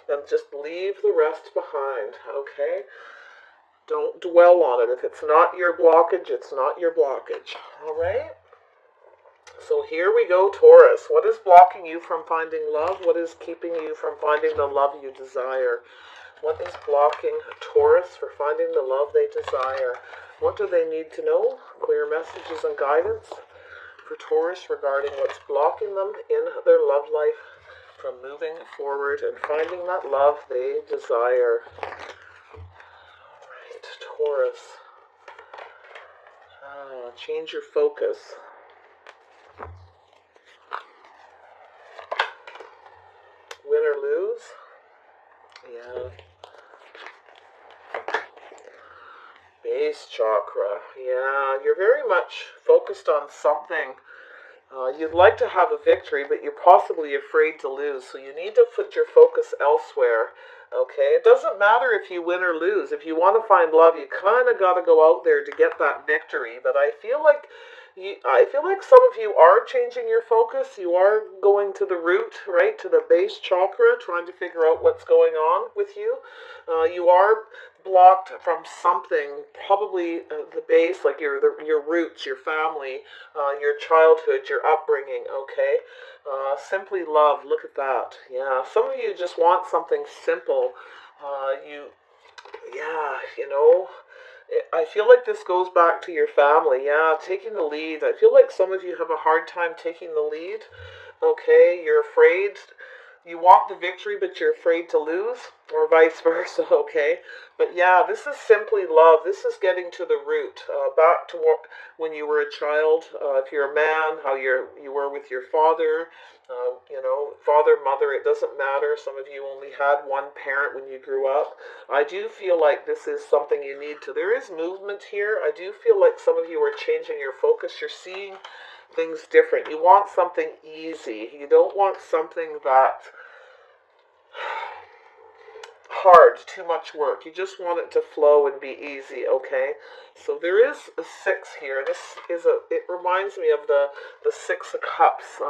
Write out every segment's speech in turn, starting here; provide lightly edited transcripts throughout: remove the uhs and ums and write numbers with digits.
and just leave the rest behind, okay? Don't dwell on it. If it's not your blockage, it's not your blockage, all right? So here we go, Taurus. What is blocking you from finding love? What is keeping you from finding the love you desire? What is blocking Taurus for finding the love they desire? What do they need to know? Clear messages and guidance for Taurus regarding what's blocking them in their love life from moving forward and finding that love they desire. Alright, Taurus. Change your focus. Win or lose? Yeah. Base chakra. Yeah, you're very much focused on something. You'd like to have a victory, but you're possibly afraid to lose, so you need to put your focus elsewhere. Okay, it doesn't matter if you win or lose. If you want to find love, you kind of got to go out there to get that victory. But I feel like some of you are changing your focus. You are going to the root, right, to the base chakra, trying to figure out what's going on with you. You are blocked from something, probably the base, like your roots, your family, your childhood, your upbringing. Okay, simply love. Look at that. Yeah, some of you just want something simple. Yeah, I feel like this goes back to your family. Yeah, taking the lead. I feel like some of you have a hard time taking the lead. Okay, you're afraid. You want the victory, but you're afraid to lose, or vice versa, okay? But yeah, this is simply love. This is getting to the root. Back to when you were a child. If you're a man, how you were with your father. Father, mother, it doesn't matter. Some of you only had one parent when you grew up. I do feel like this is something you need to. There is movement here. I do feel like some of you are changing your focus. You're seeing things different. You want something easy. You don't want something that hard, too much work. You just want it to flow and be easy, okay? So there is a 6 here. It reminds me of the 6 of Cups,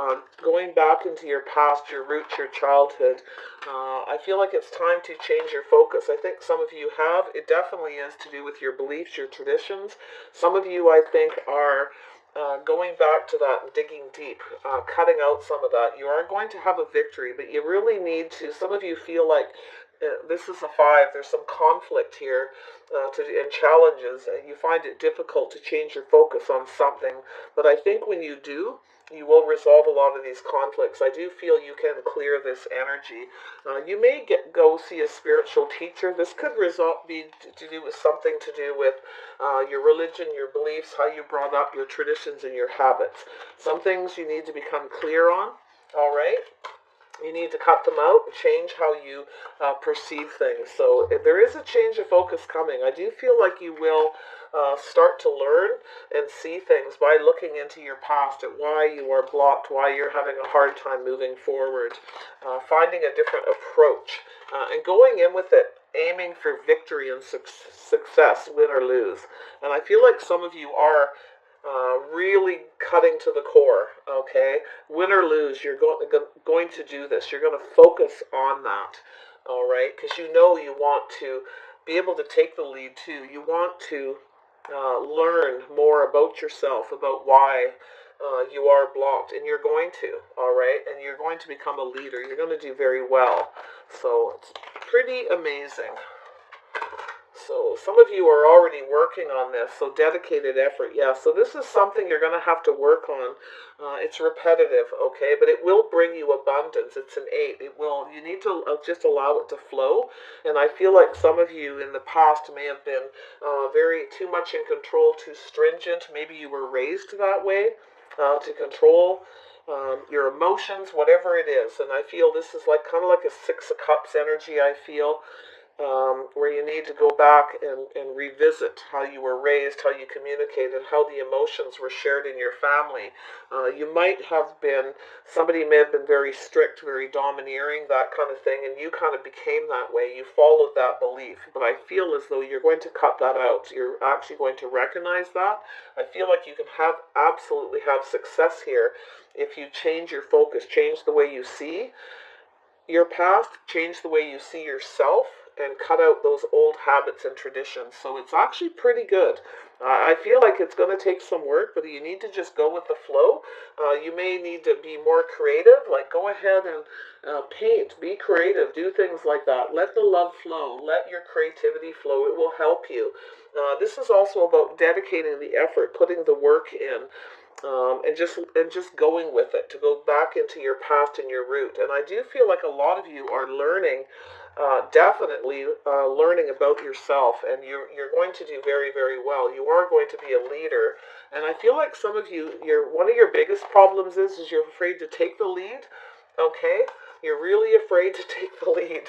going back into your past, your roots, your childhood. I feel like it's time to change your focus. I think some of you have. It definitely is to do with your beliefs, your traditions. Some of you, I think, are going back to that and digging deep, cutting out some of that. You are going to have a victory, but you really need to. Some of you feel like this is a 5. There's some conflict here and challenges. You find it difficult to change your focus on something, but I think when you do, you will resolve a lot of these conflicts. I do feel you can clear this energy. You may go see a spiritual teacher. This could be to do with something to do with your religion, your beliefs, how you brought up, your traditions, and your habits. Some things you need to become clear on. All right. You need to cut them out and change how you perceive things. So if there is a change of focus coming. I do feel like you will start to learn and see things by looking into your past at why you are blocked, why you're having a hard time moving forward, finding a different approach, and going in with it, aiming for victory and success, win or lose. And I feel like some of you are really cutting to the core, okay? Win or lose, you're going to do this. You're going to focus on that, all right? Because you want to be able to take the lead too. You want to learn more about yourself, about why you are blocked, and you're going to, all right? And you're going to become a leader. You're going to do very well. So it's pretty amazing. So some of you are already working on this, so dedicated effort, yeah. So this is something you're going to have to work on. It's repetitive, okay, but it will bring you abundance. It's an 8. You need to just allow it to flow. And I feel like some of you in the past may have been very too much in control, too stringent. Maybe you were raised that way, to control your emotions, whatever it is. And I feel this is kind of like a 6 of Cups energy, I feel. Where you need to go back and revisit how you were raised, how you communicated, how the emotions were shared in your family. Somebody may have been very strict, very domineering, that kind of thing, and you kind of became that way. You followed that belief. But I feel as though you're going to cut that out. You're actually going to recognize that. I feel like you can absolutely have success here if you change your focus, change the way you see, your past changed the way you see yourself and cut out those old habits and traditions. So it's actually pretty good. I feel like it's going to take some work, but you need to just go with the flow. You may need to be more creative, like go ahead and paint, be creative, do things like that. Let the love flow, let your creativity flow. It will help you. This is also about dedicating the effort, putting the work in, and just going with it, to go back into your past and your root. And I do feel like a lot of you are learning, definitely learning about yourself, and you're going to do very, very well. You are going to be a leader, and I feel like some of you, one of your biggest problems is you're afraid to take the lead. Okay, you're really afraid to take the lead.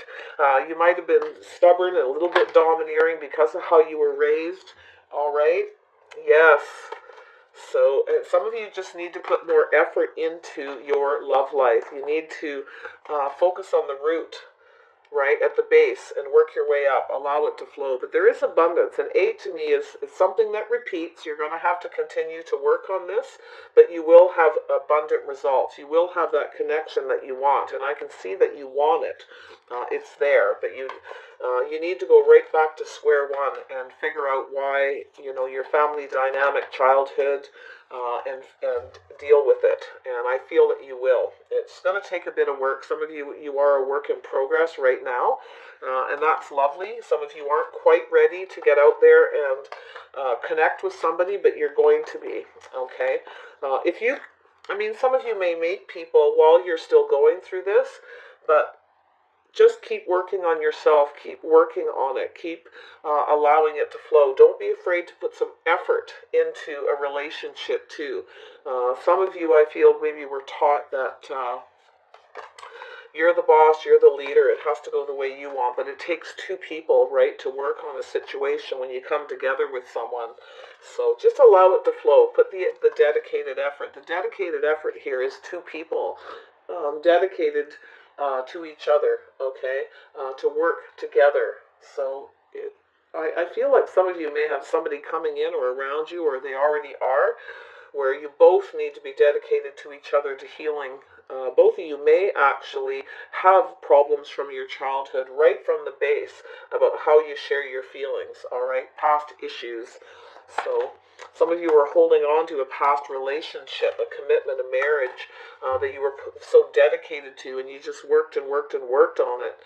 You might have been stubborn and a little bit domineering because of how you were raised. All right. Yes. So some of you just need to put more effort into your love life. You need to focus on the root, right, at the base, and work your way up. Allow it to flow. But there is abundance. And 8 to me is something that repeats. You're going to have to continue to work on this, but you will have abundant results. You will have that connection that you want. And I can see that you want it. It's there, but you need to go right back to square one and figure out why, your family dynamic, childhood, and deal with it. And I feel that you will. It's going to take a bit of work. Some of you are a work in progress right now, and that's lovely. Some of you aren't quite ready to get out there and connect with somebody, but you're going to be. Okay, some of you may meet people while you're still going through this, but just keep working on yourself, keep working on it, keep allowing it to flow. Don't be afraid to put some effort into a relationship too. Some of you, I feel, maybe were taught that you're the boss, you're the leader, it has to go the way you want, but it takes two people, right, to work on a situation when you come together with someone. So just allow it to flow. Put the dedicated effort. The dedicated effort here is two people dedicated to each other, okay, to work together. So I feel like some of you may have somebody coming in or around you, or they already are, where you both need to be dedicated to each other, to healing. Both of you may actually have problems from your childhood, right from the base, about how you share your feelings, all right, past issues. So some of you are holding on to a past relationship, a commitment, a marriage that you were so dedicated to, and you just worked and worked and worked on it.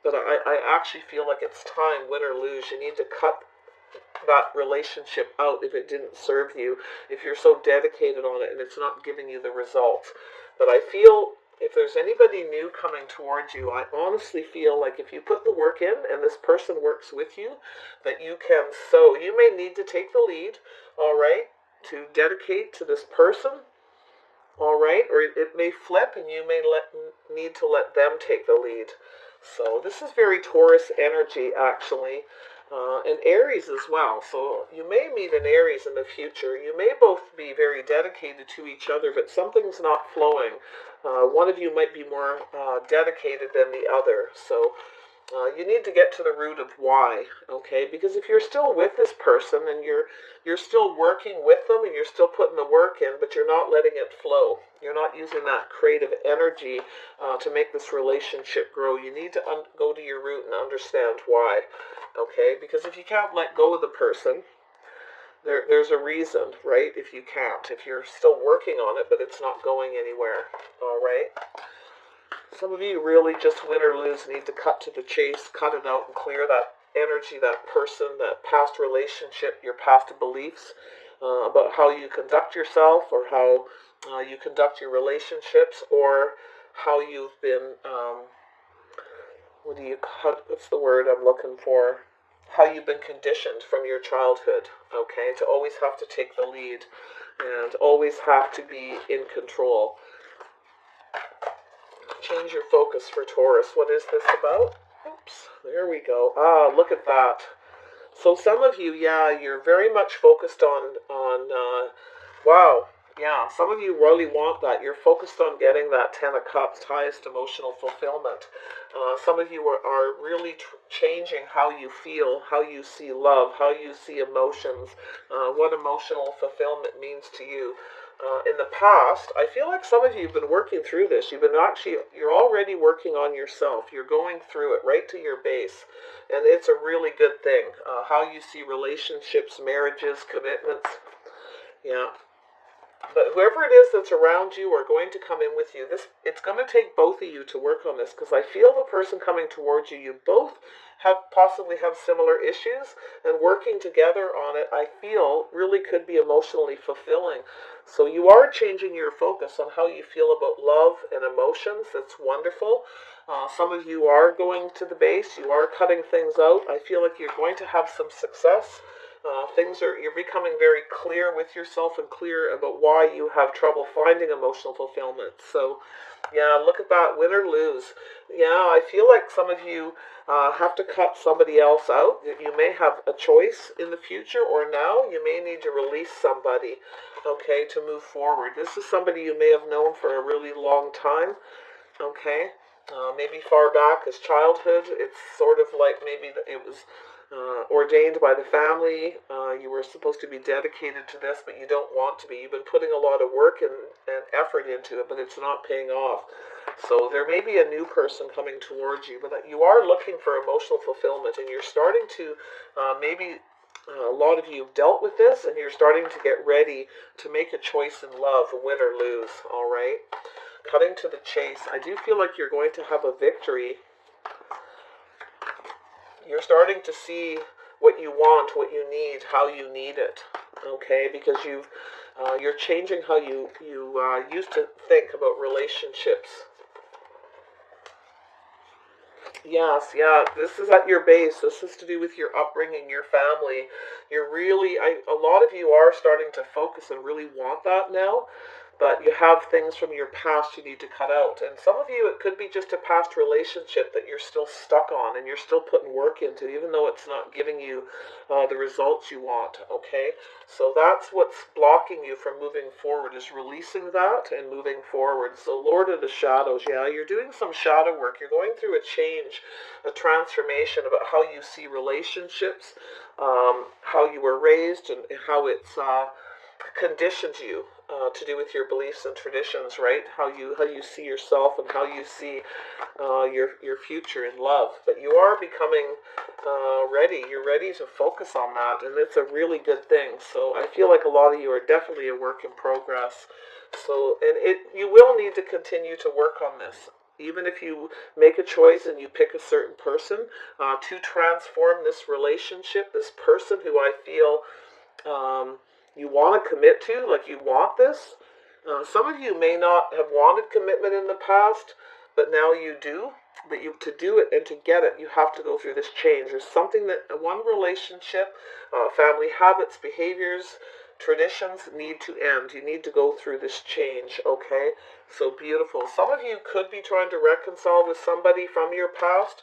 But I actually feel like it's time, win or lose. You need to cut that relationship out if it didn't serve you, if you're so dedicated on it and it's not giving you the results. But I feel if there's anybody new coming towards you, I honestly feel like if you put the work in and this person works with you, that you can sow. You may need to take the lead, all right, to dedicate to this person, all right, or it may flip and you may need to let them take the lead. So this is very Taurus energy, actually. And Aries as well. So you may meet an Aries in the future. You may both be very dedicated to each other, but something's not flowing. One of you might be more dedicated than the other. So you need to get to the root of why, okay? Because if you're still with this person and you're still working with them and you're still putting the work in, but you're not letting it flow, you're not using that creative energy to make this relationship grow, you need to go to your root and understand why, okay? Because if you can't let go of the person, there's a reason, right? If you can't, if you're still working on it, but it's not going anywhere, all right? Some of you really just win or lose need to cut to the chase, cut it out and clear that energy, that person, that past relationship, your past beliefs about how you conduct yourself or how you conduct your relationships, or how you've been, what's the word I'm looking for? How you've been conditioned from your childhood, okay, to always have to take the lead and always have to be in control. Change your focus for Taurus. What is this about? Oops, there we go. Look at that. So some of you, you're very much focused on wow, yeah, some of you really want that. You're focused on getting that 10 of Cups, highest emotional fulfillment. Some of you are really changing how you feel, how you see love, how you see emotions, what emotional fulfillment means to you. in the past, I feel like some of you have been working through this. You're already working on yourself. You're going through it right to your base. And it's a really good thing. How you see relationships, marriages, commitments. Yeah. But whoever it is that's around you or going to come in with you, it's going to take both of you to work on this, because I feel the person coming towards you, you both possibly have similar issues, and working together on it, I feel, really could be emotionally fulfilling. So you are changing your focus on how you feel about love and emotions. That's wonderful. Some of you are going to the base. You are cutting things out. I feel like you're going to have some success. You're becoming very clear with yourself and clear about why you have trouble finding emotional fulfillment. So, yeah, look at that, win or lose. Yeah, I feel like some of you have to cut somebody else out. You may have a choice in the future, or now you may need to release somebody, okay, to move forward. This is somebody you may have known for a really long time, okay? Maybe far back as childhood. It's sort of like maybe it was ordained by the family. You were supposed to be dedicated to this, but you don't want to be. You've been putting a lot of work and effort into it, but it's not paying off. So there may be a new person coming towards you, but you are looking for emotional fulfillment, and you're starting to maybe a lot of you have dealt with this, and you're starting to get ready to make a choice in love, win or lose, all right? Cutting to the chase, I do feel like you're going to have a victory. You're starting to see what you want, what you need, how you need it, okay? Because you're changing how you used to think about relationships. Yes, yeah, this is at your base. This is to do with your upbringing, your family. A lot of you are starting to focus and really want that now, but you have things from your past you need to cut out. And some of you, it could be just a past relationship that you're still stuck on and you're still putting work into, even though it's not giving you the results you want, okay? So that's what's blocking you from moving forward, is releasing that and moving forward. So Lord of the Shadows, yeah, you're doing some shadow work. You're going through a change, a transformation about how you see relationships, how you were raised, and how it's conditioned you to do with your beliefs and traditions, right? How you see yourself and how you see your future in love. But you are becoming ready. You're ready to focus on that, and it's a really good thing. So I feel like a lot of you are definitely a work in progress. So, and you will need to continue to work on this. Even if you make a choice and you pick a certain person to transform this relationship, this person who I feel you want to commit to, like you want this. Some of you may not have wanted commitment in the past, but now you do. But to do it and to get it, you have to go through this change. There's something that one relationship, family habits, behaviors, traditions need to end. You need to go through this change, okay? So beautiful. Some of you could be trying to reconcile with somebody from your past.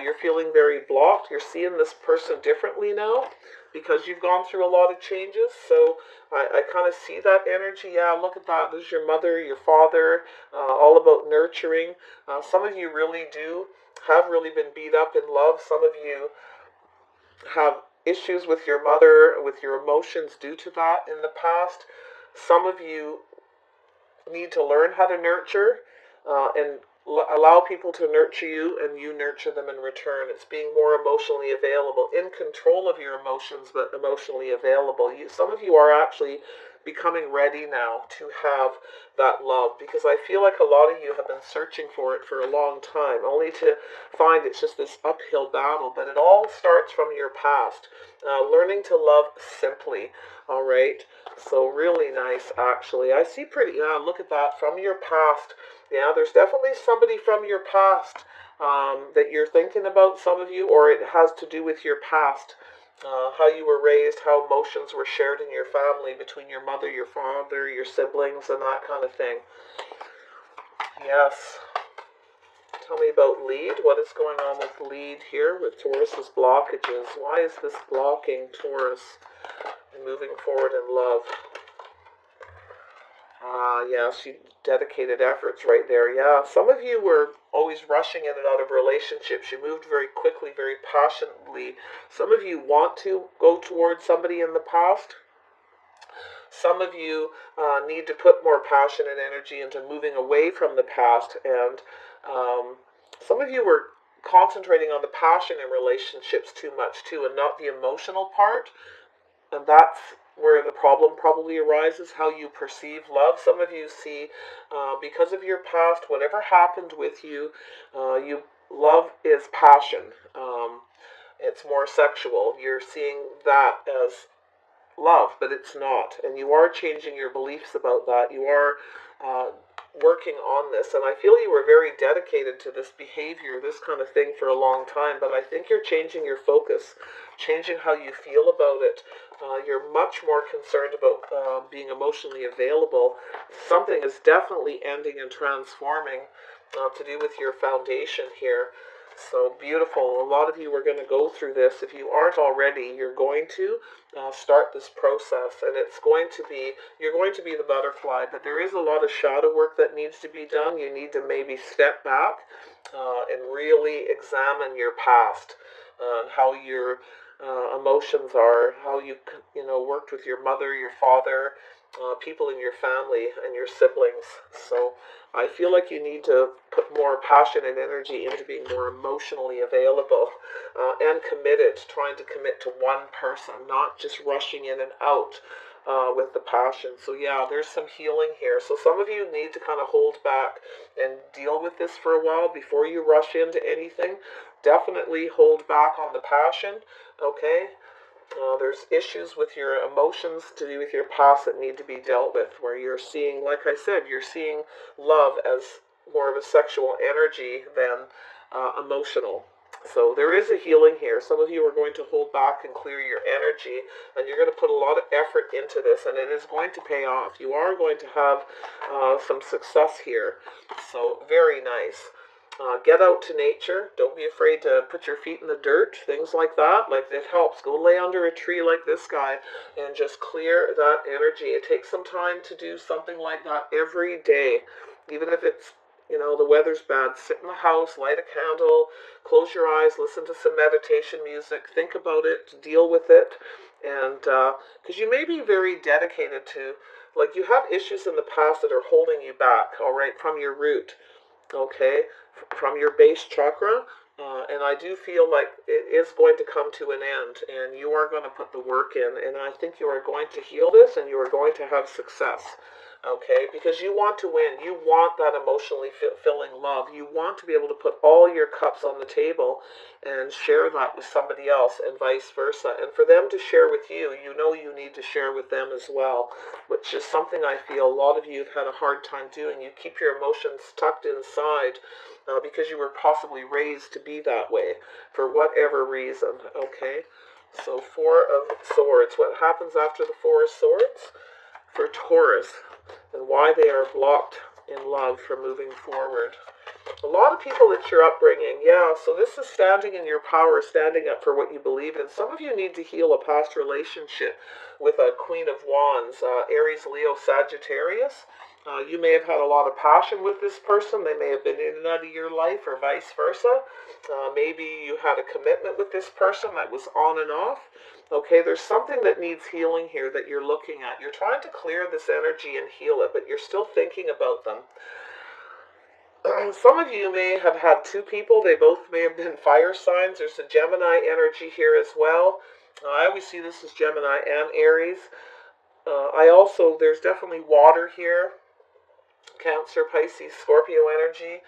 You're feeling very blocked. You're seeing this person differently now because you've gone through a lot of changes. So I kind of see that energy. Yeah, look at that. There's your mother, your father, all about nurturing. Some of you really have really been beat up in love. Some of you have issues with your mother, with your emotions due to that in the past. Some of you need to learn how to nurture and allow people to nurture you, and you nurture them in return. It's being more emotionally available, in control of your emotions, but emotionally available. Some of you are actually becoming ready now to have that love, because I feel like a lot of you have been searching for it for a long time, only to find it's just this uphill battle. But it all starts from your past, learning to love simply. All right, so really nice, actually. I see look at that, from your past. Yeah, there's definitely somebody from your past that you're thinking about, some of you, or it has to do with your past. How you were raised, how emotions were shared in your family between your mother, your father, your siblings, and that kind of thing. Yes. Tell me about lead. What is going on with lead here with Taurus's blockages? Why is this blocking Taurus and moving forward in love? Yes, you dedicated efforts right there. Yeah, some of you were always rushing in and out of relationships. You moved very quickly, very passionately. Some of you want to go towards somebody in the past, Some of you need to put more passion and energy into moving away from the past, and some of you were concentrating on the passion in relationships too much too, and not the emotional part. And that's where the problem probably arises, how you perceive love. Some of you see, because of your past, whatever happened with you, you love is passion. It's more sexual. You're seeing that as love, but it's not. And you are changing your beliefs about that. You are working on this. And I feel you were very dedicated to this behavior, this kind of thing for a long time. But I think you're changing your focus, changing how you feel about it. You're much more concerned about being emotionally available. Something is definitely ending and transforming to do with your foundation here. So beautiful. A lot of you are going to go through this. If you aren't already, you're going to start this process, and you're going to be the butterfly, but there is a lot of shadow work that needs to be done. You need to maybe step back and really examine your past, how your emotions are, how you worked with your mother, your father, people in your family, and your siblings. So I feel like you need to put more passion and energy into being more emotionally available and committed, trying to commit to one person, not just rushing in and out with the passion. So yeah, there's some healing here. So some of you need to kind of hold back and deal with this for a while before you rush into anything. Definitely hold back on the passion, okay? There's issues with your emotions to do with your past that need to be dealt with, where you're seeing, like I said, you're seeing love as more of a sexual energy than emotional. So there is a healing here. Some of you are going to hold back and clear your energy, and you're going to put a lot of effort into this, and it is going to pay off. You are going to have some success here. So very nice. Get out to nature. Don't be afraid to put your feet in the dirt, things like that. Like, it helps. Go lay under a tree like this guy and just clear that energy. It takes some time to do something like that every day. Even if it's, the weather's bad, sit in the house, light a candle, close your eyes, listen to some meditation music, think about it, deal with it. And because you may be very dedicated to, like, you have issues in the past that are holding you back, all right, from your root. Okay, from your base chakra, and I do feel like it is going to come to an end, and you are going to put the work in, and I think you are going to heal this, and you are going to have success. Okay, because you want to win. You want that emotionally filling love. You want to be able to put all your cups on the table and share that with somebody else, and vice versa. And for them to share with you, you need to share with them as well, which is something I feel a lot of you have had a hard time doing. You keep your emotions tucked inside because you were possibly raised to be that way for whatever reason. Okay, so Four of Swords. What happens after the Four of Swords? For Taurus, and why they are blocked in love from moving forward. A lot of people, it's your upbringing. Yeah, so this is standing in your power, standing up for what you believe in. Some of you need to heal a past relationship with a Queen of Wands, Aries, Leo, Sagittarius. You may have had a lot of passion with this person. They may have been in and out of your life, or vice versa. Maybe you had a commitment with this person that was on and off. Okay, there's something that needs healing here that you're looking at. You're trying to clear this energy and heal it, but you're still thinking about them. Some of you may have had two people. They both may have been fire signs. There's a Gemini energy here as well. I always see this as Gemini and Aries. There's definitely water here. Cancer, Pisces, Scorpio energy.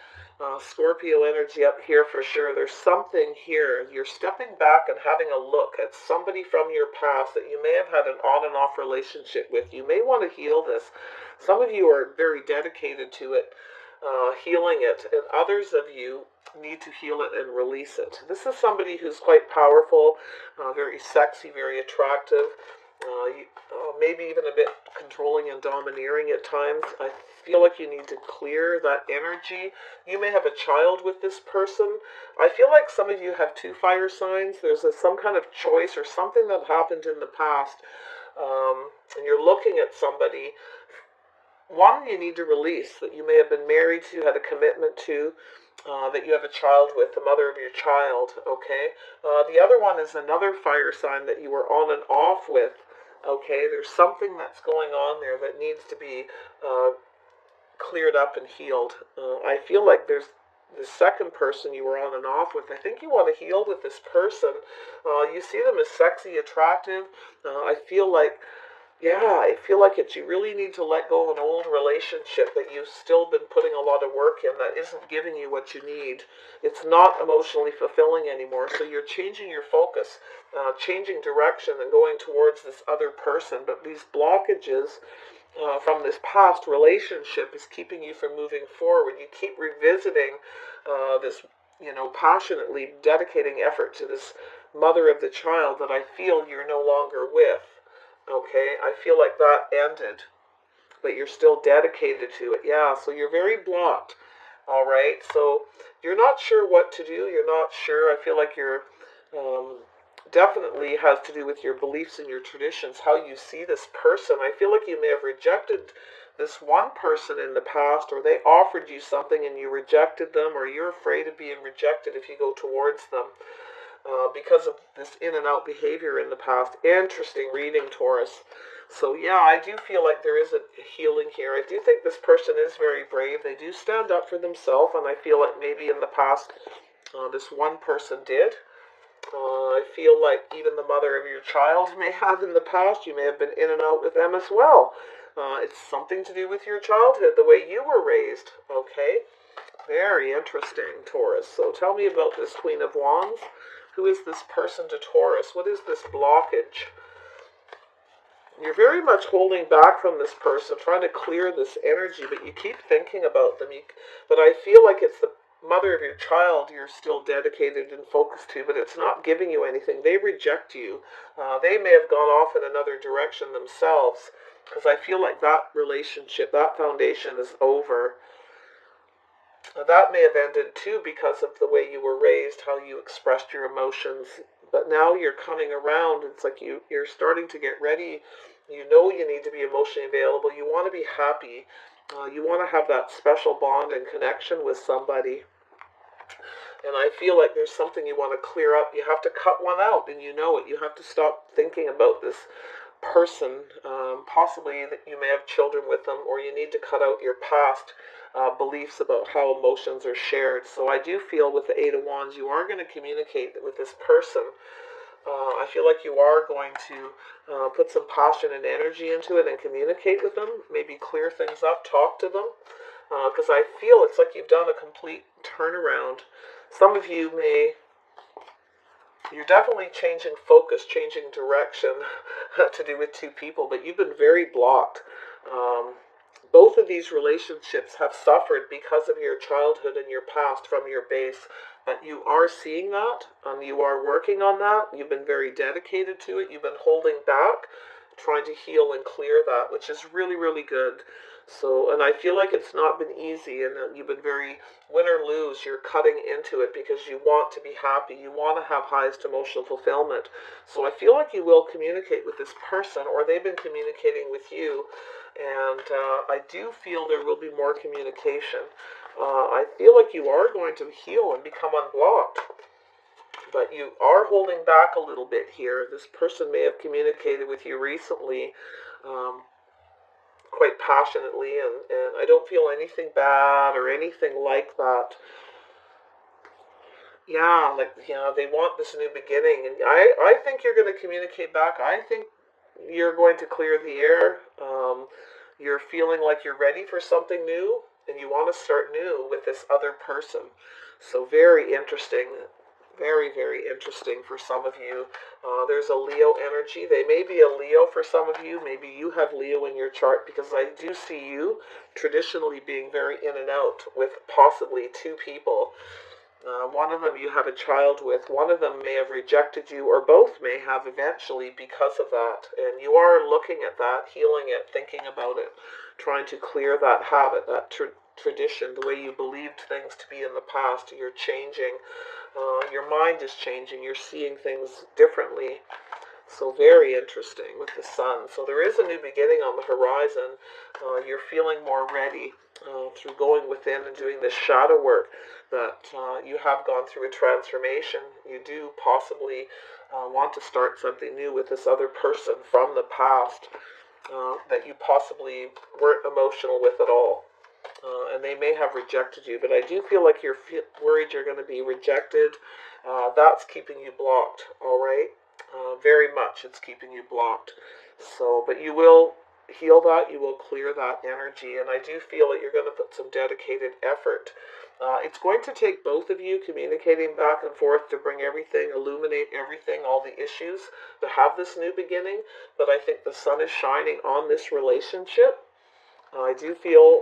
Scorpio energy up here for sure. There's something here. You're stepping back and having a look at somebody from your past that you may have had an on and off relationship with. You may want to heal this. Some of you are very dedicated to it, healing it, and others of you need to heal it and release it. This is somebody who's quite powerful, very sexy, very attractive, maybe even a bit controlling and domineering at times. I feel like you need to clear that energy. You may have a child with this person. I feel like some of you have two fire signs. There's some kind of choice or something that happened in the past, and you're looking at somebody. One you need to release, that you may have been married to, had a commitment to, that you have a child with, the mother of your child, okay? The other one is another fire sign that you were on and off with, Okay, there's something that's going on there that needs to be cleared up and healed. I feel like there's the second person you were on and off with. I think you want to heal with this person. You see them as sexy, attractive. I feel like, yeah, I feel like it's you really need to let go of an old relationship that you've still been putting a lot of work in that isn't giving you what you need. It's not emotionally fulfilling anymore. So you're changing your focus, changing direction, and going towards this other person. But these blockages from this past relationship is keeping you from moving forward. You keep revisiting this, passionately dedicating effort to this mother of the child that I feel you're no longer with. Okay, I feel like that ended, but you're still dedicated to it. Yeah, so you're very blocked. All right, so you're not sure what to do. You're not sure. I feel like you're definitely has to do with your beliefs and your traditions, how you see this person. I feel like you may have rejected this one person in the past, or they offered you something and you rejected them, or you're afraid of being rejected if you go towards them. Because of this in and out behavior in the past. Interesting reading, Taurus. So yeah, I do feel like there is a healing here. I do think this person is very brave. They do stand up for themselves, and I feel like maybe in the past this one person did. I feel like even the mother of your child may have in the past. You may have been in and out with them as well. It's something to do with your childhood, the way you were raised. Okay, very interesting, Taurus. So tell me about this Queen of Wands. Who is this person to Taurus? What is this blockage? You're very much holding back from this person, trying to clear this energy, but you keep thinking about them. But I feel like it's the mother of your child you're still dedicated and focused to, but it's not giving you anything. They reject you. They may have gone off in another direction themselves, because I feel like that relationship, that foundation is over. That may have ended too because of the way you were raised, how you expressed your emotions. But now you're coming around. It's like you're starting to get ready. You know you need to be emotionally available. You want to be happy. You want to have that special bond and connection with somebody. And I feel like there's something you want to clear up. You have to cut one out, and you know it. You have to stop thinking about this person. Possibly that you may have children with them, or you need to cut out your past beliefs about how emotions are shared. So I do feel with the Eight of Wands, you are going to communicate with this person. I feel like you are going to put some passion and energy into it and communicate with them. Maybe clear things up, talk to them. Because I feel it's like you've done a complete turnaround. Some of you you're definitely changing focus, changing direction to do with two people, but you've been very blocked. Both of these relationships have suffered because of your childhood and your past from your base, but you are seeing that, and you are working on that. You've been very dedicated to it. You've been holding back, trying to heal and clear that, which is really, really good. So, and I feel like it's not been easy, and you've been very win or lose. You're cutting into it because you want to be happy. You want to have highest emotional fulfillment. So I feel like you will communicate with this person, or they've been communicating with you. And I do feel there will be more communication. I feel like you are going to heal and become unblocked. But you are holding back a little bit here. This person may have communicated with you recently quite passionately, and I don't feel anything bad or anything like that. Yeah, they want this new beginning, and I think you're going to communicate back. I think you're going to clear the air. You're feeling like you're ready for something new, and you want to start new with this other person. So very interesting. Very, very interesting for some of you. There's a Leo energy. They may be a Leo for some of you. Maybe you have Leo in your chart, because I do see you traditionally being very in and out with possibly two people. One of them you have a child with. One of them may have rejected you, or both may have eventually because of that. And you are looking at that, healing it, thinking about it, trying to clear that habit, that tradition, the way you believed things to be in the past. You're changing. Your mind is changing. You're seeing things differently. So very interesting with the sun. So there is a new beginning on the horizon. You're feeling more ready through going within and doing this shadow work that you have gone through a transformation. You do possibly want to start something new with this other person from the past that you possibly weren't emotional with at all. And they may have rejected you, but I do feel like you're worried you're going to be rejected. That's keeping you blocked, all right? Very much it's keeping you blocked. So, but you will heal that, you will clear that energy, and I do feel that you're going to put some dedicated effort. It's going to take both of you communicating back and forth to bring everything, illuminate everything, all the issues, to have this new beginning, but I think the sun is shining on this relationship. I do feel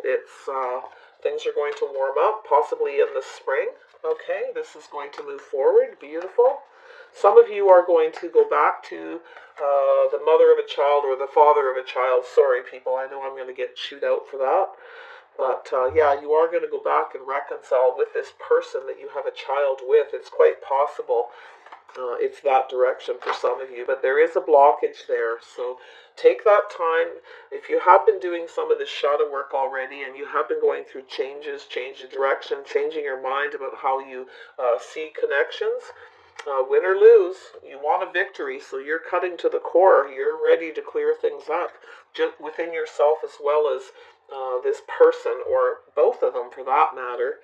things are going to warm up, possibly in the spring. Okay, this is going to move forward. Beautiful. Some of you are going to go back to the mother of a child or the father of a child. Sorry, people, I know I'm going to get chewed out for that. But yeah, you are going to go back and reconcile with this person that you have a child with. It's quite possible it's that direction for some of you, but there is a blockage there. So take that time. If you have been doing some of this shadow work already and you have been going through changes, change of direction, changing your mind about how you see connections, win or lose, you want a victory, so you're cutting to the core. You're ready to clear things up just within yourself as well as this person, or both of them for that matter.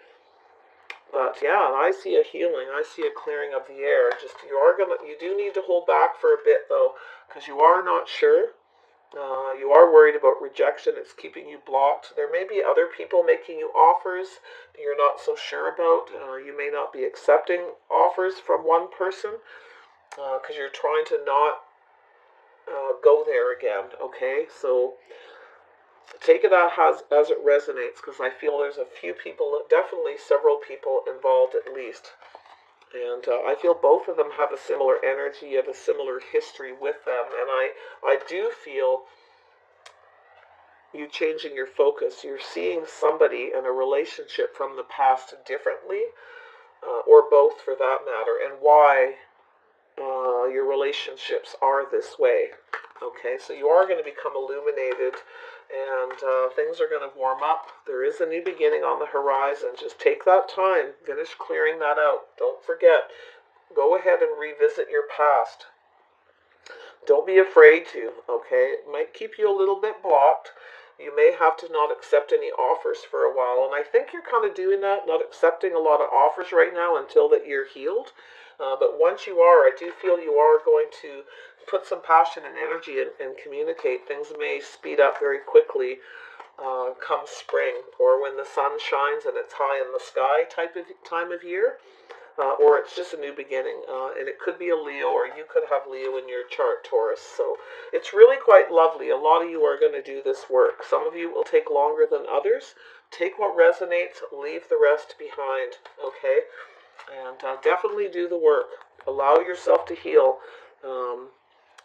But yeah, I see a healing. I see a clearing of the air. Just you do need to hold back for a bit though, because you are not sure. You are worried about rejection. It's keeping you blocked. There may be other people making you offers you're not so sure about. You may not be accepting offers from one person because you're trying to not go there again. Okay, so take it as it resonates, because I feel there's a few people, definitely several people involved at least. And I feel both of them have a similar energy, have a similar history with them. And I do feel you changing your focus. You're seeing somebody in a relationship from the past differently, or both for that matter, and why your relationships are this way. Okay, so you are going to become illuminated, and things are going to warm up. There is a new beginning on the horizon. Just take that time, finish clearing that out. Don't forget, go ahead and revisit your past. Don't be afraid to, okay? It might keep you a little bit blocked. You may have to not accept any offers for a while, and I think you're kind of doing that, not accepting a lot of offers right now until that you're healed. But once you are, I do feel you are going to put some passion and energy and communicate. Things may speed up very quickly come spring, or when the sun shines and it's high in the sky type of time of year. Or it's just a new beginning, and it could be a Leo, or you could have Leo in your chart, Taurus. So it's really quite lovely. A lot of you are going to do this work. Some of you will take longer than others. Take what resonates, leave the rest behind, okay? And definitely do the work. Allow yourself to heal.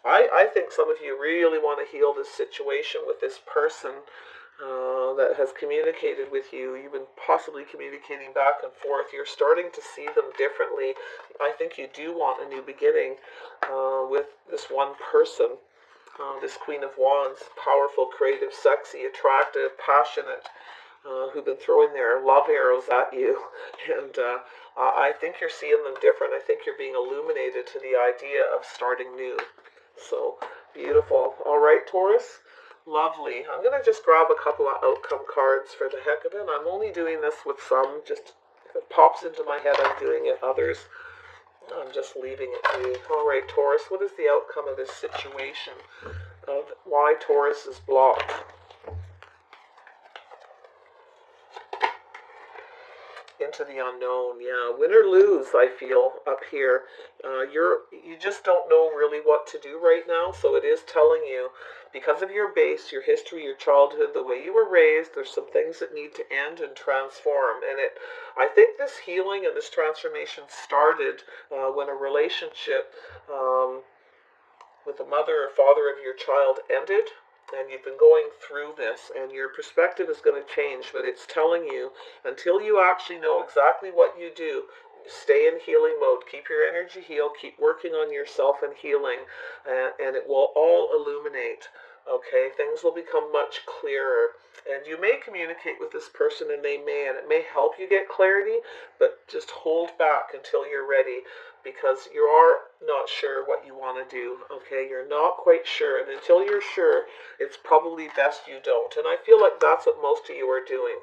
I think some of you really want to heal this situation with this person that has communicated with you. You've been possibly communicating back and forth. You're starting to see them differently. I think you do want a new beginning with this one person. This Queen of Wands, powerful, creative, sexy, attractive, passionate, who've been throwing their love arrows at you. And I think you're seeing them different. I think you're being illuminated to the idea of starting new. So beautiful. All right, Taurus. Lovely. I'm going to just grab a couple of outcome cards for the heck of it. I'm only doing this with some. Just if it pops into my head, I'm doing it. Others, I'm just leaving it to you. All right, Taurus. What is the outcome of this situation? Of why Taurus is blocked? Into the unknown. Yeah, win or lose, I feel up here. You just don't know really what to do right now, so it is telling you, because of your base, your history, your childhood, the way you were raised, there's some things that need to end and transform. And I think this healing and this transformation started when a relationship with the mother or father of your child ended. And you've been going through this, and your perspective is going to change, but it's telling you, until you actually know exactly what you do, stay in healing mode. Keep your energy healed. Keep working on yourself and healing, and it will all illuminate. Okay, things will become much clearer. And you may communicate with this person, and it may help you get clarity, but just hold back until you're ready, because you are not sure what you want to do. Okay, you're not quite sure, and until you're sure, it's probably best you don't. And I feel like that's what most of you are doing.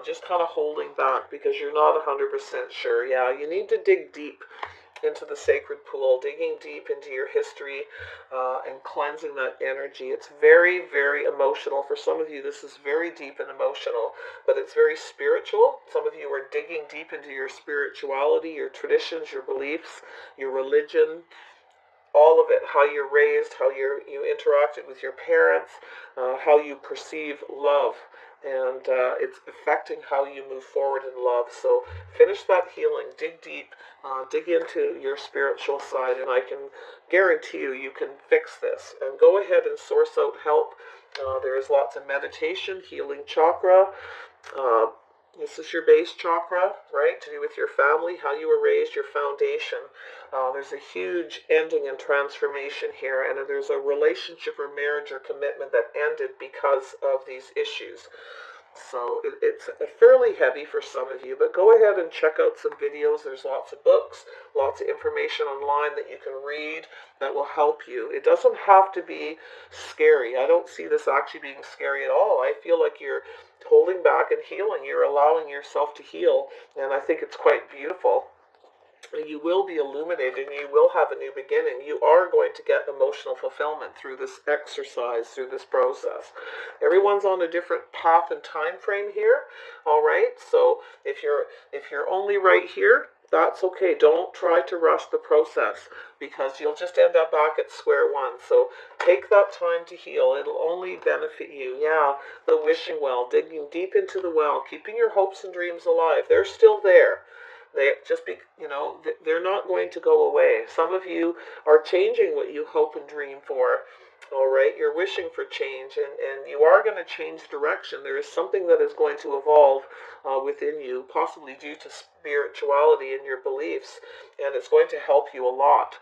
Just kind of holding back because you're not 100% sure. Yeah, you need to dig deep into the sacred pool, digging deep into your history and cleansing that energy. It's very, very emotional. For some of you, this is very deep and emotional, but it's very spiritual. Some of you are digging deep into your spirituality, your traditions, your beliefs, your religion, all of it, how you're raised, how you interacted with your parents, how you perceive love, and it's affecting how you move forward in love. So finish that healing, dig deep, dig into your spiritual side, and I can guarantee you can fix this. And go ahead and source out help. There is lots of meditation, healing chakra. Uh, this is your base chakra, right? To do with your family, how you were raised, your foundation. There's a huge ending and transformation here, and there's a relationship or marriage or commitment that ended because of these issues. So it's fairly heavy for some of you, but go ahead and check out some videos. There's lots of books, lots of information online that you can read that will help you. It doesn't have to be scary. I don't see this actually being scary at all. I feel like you're holding back and healing. You're allowing yourself to heal, and I think it's quite beautiful. You will be illuminated, and you will have a new beginning. You are going to get emotional fulfillment through this exercise, through this process. Everyone's on a different path and time frame here. All right, so if you're only right here, that's okay. Don't try to rush the process, because you'll just end up back at square one. So take that time to heal. It'll only benefit you. Yeah, the wishing well, digging deep into the well, keeping your hopes and dreams alive. They're still there. They're not going to go away. Some of you are changing what you hope and dream for. All right, you're wishing for change, and you are going to change direction. There is something that is going to evolve within you, possibly due to spirituality and your beliefs, and it's going to help you a lot.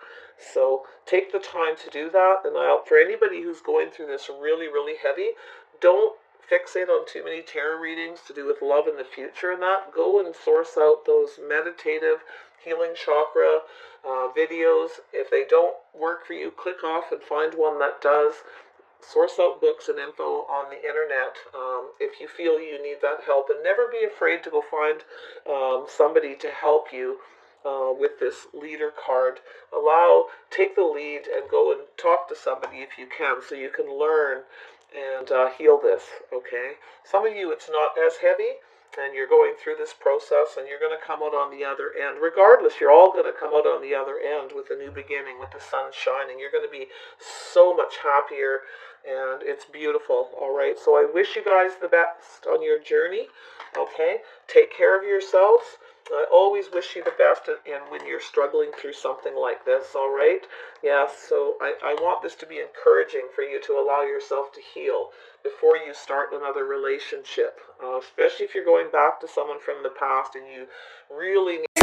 So take the time to do that. And for anybody who's going through this really, really heavy, don't fixate on too many tarot readings to do with love in the future and that. Go and source out those meditative healing chakra videos. If they don't work for you, click off and find one that does. Source out books and info on the internet if you feel you need that help, and never be afraid to go find somebody to help you with this leader card. Take the lead and go and talk to somebody if you can, so you can learn and heal this. Okay, some of you it's not as heavy, and you're going through this process, and you're going to come out on the other end. Regardless, you're all going to come out on the other end with a new beginning, with the sun shining. You're going to be so much happier, and it's beautiful. All right, so I wish you guys the best on your journey. Okay, take care of yourselves. I always wish you the best when you're struggling through something like this, all right? Yeah, so I want this to be encouraging for you to allow yourself to heal before you start another relationship, especially if you're going back to someone from the past and you really need